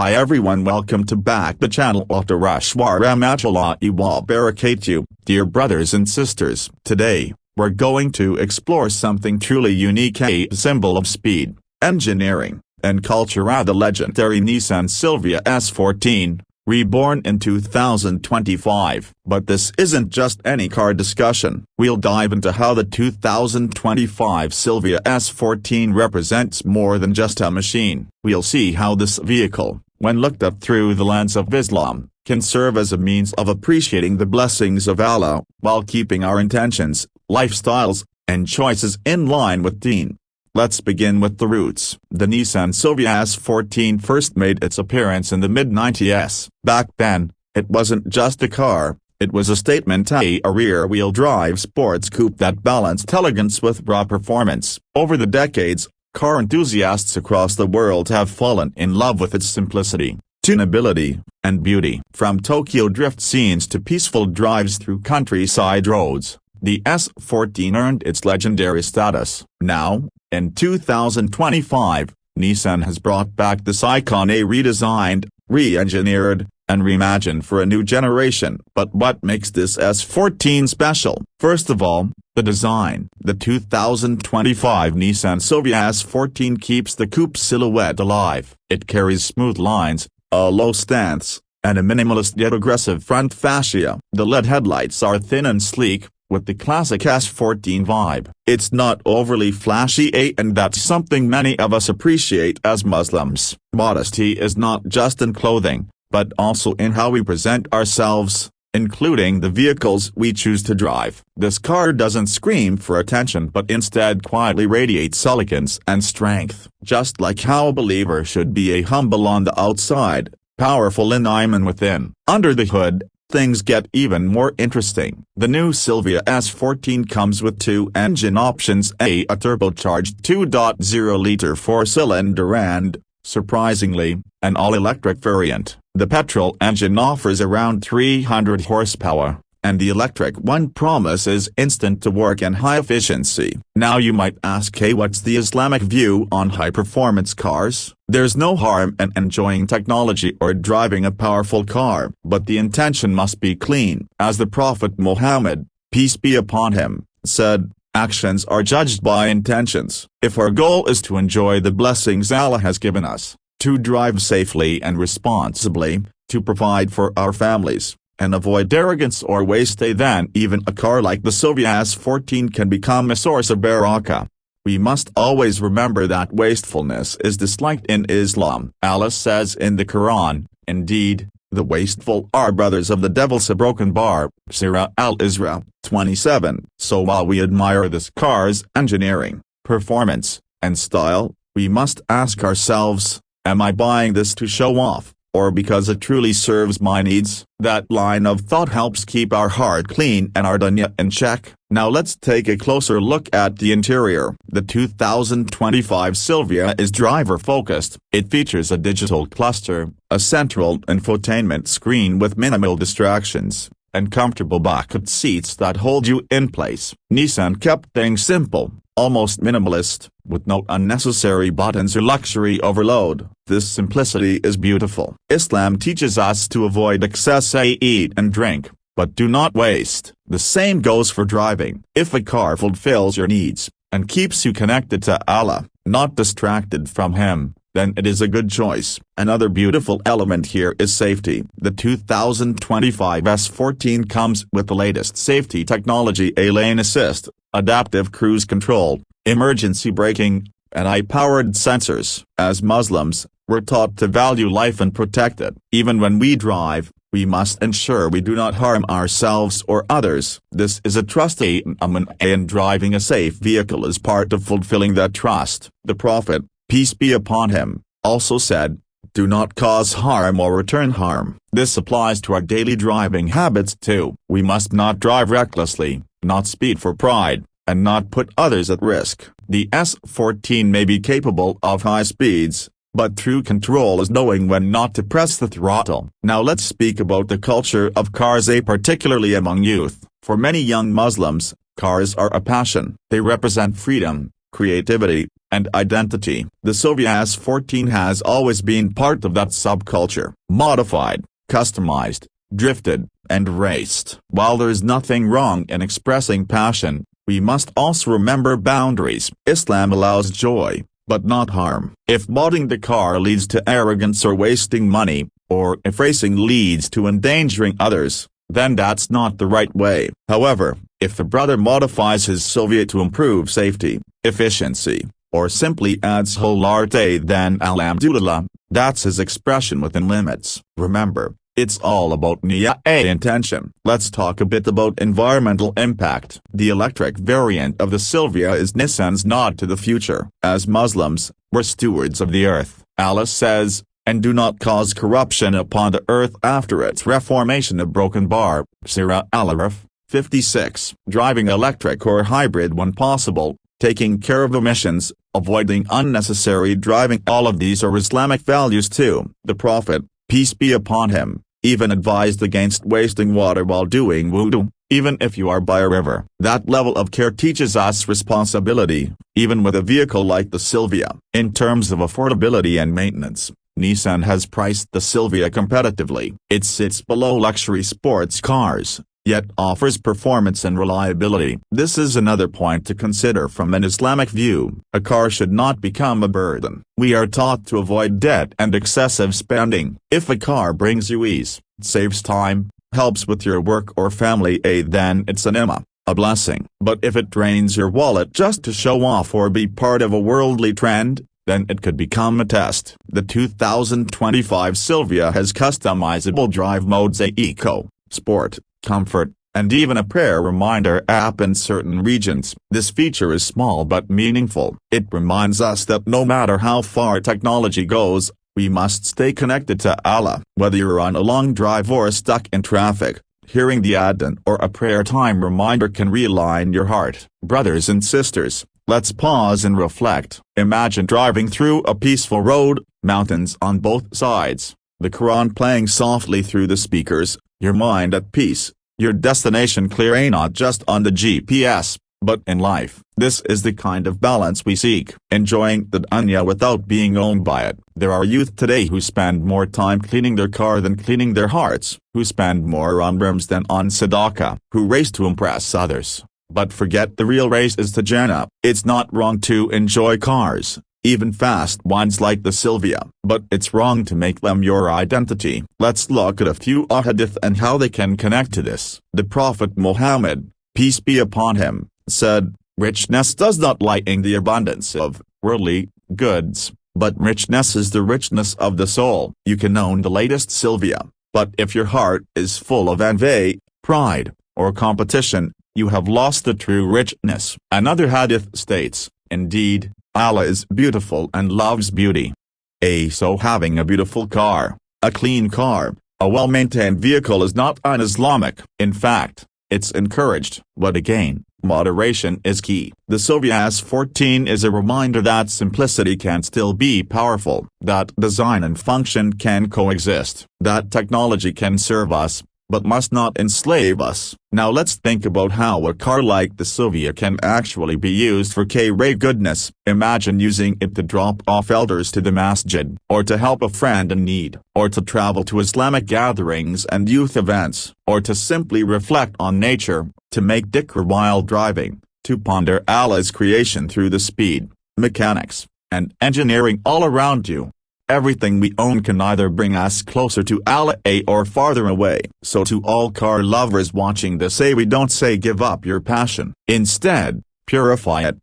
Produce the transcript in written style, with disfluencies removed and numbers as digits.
Hi everyone, welcome to back the channel. Autorashwa Ramatullahi wa barakatuh, dear brothers and sisters. Today, we're going to explore something truly unique, a symbol of speed, engineering, and culture, the legendary Nissan Silvia S14, reborn in 2025. But this isn't just any car discussion. We'll dive into how the 2025 Silvia S14 represents more than just a machine. We'll see how this vehicle, when looked at through the lens of Islam, can serve as a means of appreciating the blessings of Allah, while keeping our intentions, lifestyles, and choices in line with Deen. Let's begin with the roots. The Nissan Silvia S14 first made its appearance in the mid-90s. Back then, it wasn't just a car, it was a statement, a rear-wheel drive sports coupe that balanced elegance with raw performance. Over the decades, car enthusiasts across the world have fallen in love with its simplicity, tunability, and beauty. From Tokyo drift scenes to peaceful drives through countryside roads, the S14 earned its legendary status. Now, in 2025, Nissan has brought back this icon, redesigned, re-engineered, and reimagined for a new generation. But what makes this S14 special? First of all, the design. The 2025 Nissan Silvia S14 keeps the coupe silhouette alive. It carries smooth lines, a low stance, and a minimalist yet aggressive front fascia. The LED headlights are thin and sleek, with the classic S14 vibe. It's not overly flashy, and that's something many of us appreciate as Muslims. Modesty is not just in clothing, but also in how we present ourselves, including the vehicles we choose to drive. This car doesn't scream for attention but instead quietly radiates elegance and strength. Just like how a believer should be humble on the outside, powerful in iman within. Under the hood, things get even more interesting. The new Silvia S14 comes with two engine options, a turbocharged 2.0-liter four-cylinder and, surprisingly, an all-electric variant. The petrol engine offers around 300 horsepower, and the electric one promises instant torque and high efficiency. Now you might ask, hey, what's the Islamic view on high-performance cars? There's no harm in enjoying technology or driving a powerful car, but the intention must be clean. As the Prophet Muhammad, peace be upon him, said, actions are judged by intentions. If our goal is to enjoy the blessings Allah has given us, to drive safely and responsibly, to provide for our families, and avoid arrogance or waste, then even a car like the Silvia S14 can become a source of barakah. We must always remember that wastefulness is disliked in Islam. Allah says in the Quran, indeed, the wasteful are brothers of the devil. Broken bar, Surah Al-Isra, 27. So while we admire this car's engineering, performance, and style, we must ask ourselves, am I buying this to show off, or because it truly serves my needs? That line of thought helps keep our heart clean and our dunya in check. Now let's take a closer look at the interior. The 2025 Silvia is driver-focused. It features a digital cluster, a central infotainment screen with minimal distractions, and comfortable bucket seats that hold you in place. Nissan kept things simple, almost minimalist, with no unnecessary buttons or luxury overload. This simplicity is beautiful. Islam teaches us to avoid excess, eat and drink, but do not waste. The same goes for driving. If a car fulfills your needs, and keeps you connected to Allah, not distracted from Him, then it is a good choice. Another beautiful element here is safety. The 2025 S14 comes with the latest safety technology, a lane assist, adaptive cruise control, emergency braking, and high-powered sensors. As Muslims, we're taught to value life and protect it. Even when we drive, we must ensure we do not harm ourselves or others. This is a trust, and driving a safe vehicle is part of fulfilling that trust. The Prophet, peace be upon him, also said, do not cause harm or return harm. This applies to our daily driving habits too. We must not drive recklessly, not speed for pride, and not put others at risk. The S14 may be capable of high speeds, but true control is knowing when not to press the throttle. Now let's speak about the culture of cars, particularly among youth. For many young Muslims, cars are a passion. They represent freedom, creativity, and identity. The Silvia S14 has always been part of that subculture, modified, customized, drifted, and raced. While there's nothing wrong in expressing passion, we must also remember boundaries. Islam allows joy, but not harm. If modding the car leads to arrogance or wasting money, or if racing leads to endangering others, then that's not the right way. However, if the brother modifies his Silvia to improve safety, efficiency, or simply adds Halal, then alhamdulillah, that's his expression within limits. Remember, it's all about niyyah, intention. Let's talk a bit about environmental impact. The electric variant of the Silvia is Nissan's nod to the future. As Muslims, we're stewards of the earth, Allah says, and do not cause corruption upon the earth after its reformation. A broken bar, Surah Al-Araf, 56. Driving electric or hybrid when possible, taking care of emissions, avoiding unnecessary driving. All of these are Islamic values too. The Prophet, peace be upon him, even advised against wasting water while doing wudu, even if you are by a river. That level of care teaches us responsibility, even with a vehicle like the Silvia. In terms of affordability and maintenance, Nissan has priced the Silvia competitively. It sits below luxury sports cars, yet offers performance and reliability. This is another point to consider from an Islamic view. A car should not become a burden. We are taught to avoid debt and excessive spending. If a car brings you ease, saves time, helps with your work or family aid, then it's a ni'mah, a blessing. But if it drains your wallet just to show off or be part of a worldly trend, then it could become a test. The 2025 Silvia has customizable drive modes, eco, sport, comfort, and even a prayer reminder app in certain regions. This feature is small but meaningful. It reminds us that no matter how far technology goes, we must stay connected to Allah. Whether you're on a long drive or stuck in traffic, hearing the adhan or a prayer time reminder can realign your heart. Brothers and sisters, let's pause and reflect. Imagine driving through a peaceful road, mountains on both sides, the Quran playing softly through the speakers, your mind at peace, your destination clear, not just on the GPS, but in life. This is the kind of balance we seek, enjoying the dunya without being owned by it. There are youth today who spend more time cleaning their car than cleaning their hearts, who spend more on rims than on sadaqah, who race to impress others, but forget the real race is to Jannah. It's not wrong to enjoy cars, even fast ones like the Silvia, but it's wrong to make them your identity. Let's look at a few ahadith and how they can connect to this. The Prophet Muhammad, peace be upon him, said, richness does not lie in the abundance of worldly goods, but richness is the richness of the soul. You can own the latest Silvia, but if your heart is full of envy, pride, or competition, you have lost the true richness. Another hadith states, indeed, Allah is beautiful and loves beauty. So having a beautiful car, a clean car, a well-maintained vehicle is not un-Islamic. In fact, it's encouraged. But again, moderation is key. The Silvia S14 is a reminder that simplicity can still be powerful, that design and function can coexist, that technology can serve us, but must not enslave us. Now let's think about how a car like the Silvia can actually be used for goodness. Imagine using it to drop off elders to the masjid, or to help a friend in need, or to travel to Islamic gatherings and youth events, or to simply reflect on nature, to make dhikr while driving, to ponder Allah's creation through the speed, mechanics, and engineering all around you. Everything we own can either bring us closer to Allah or farther away. So to all car lovers watching this, we don't say give up your passion. Instead, purify it,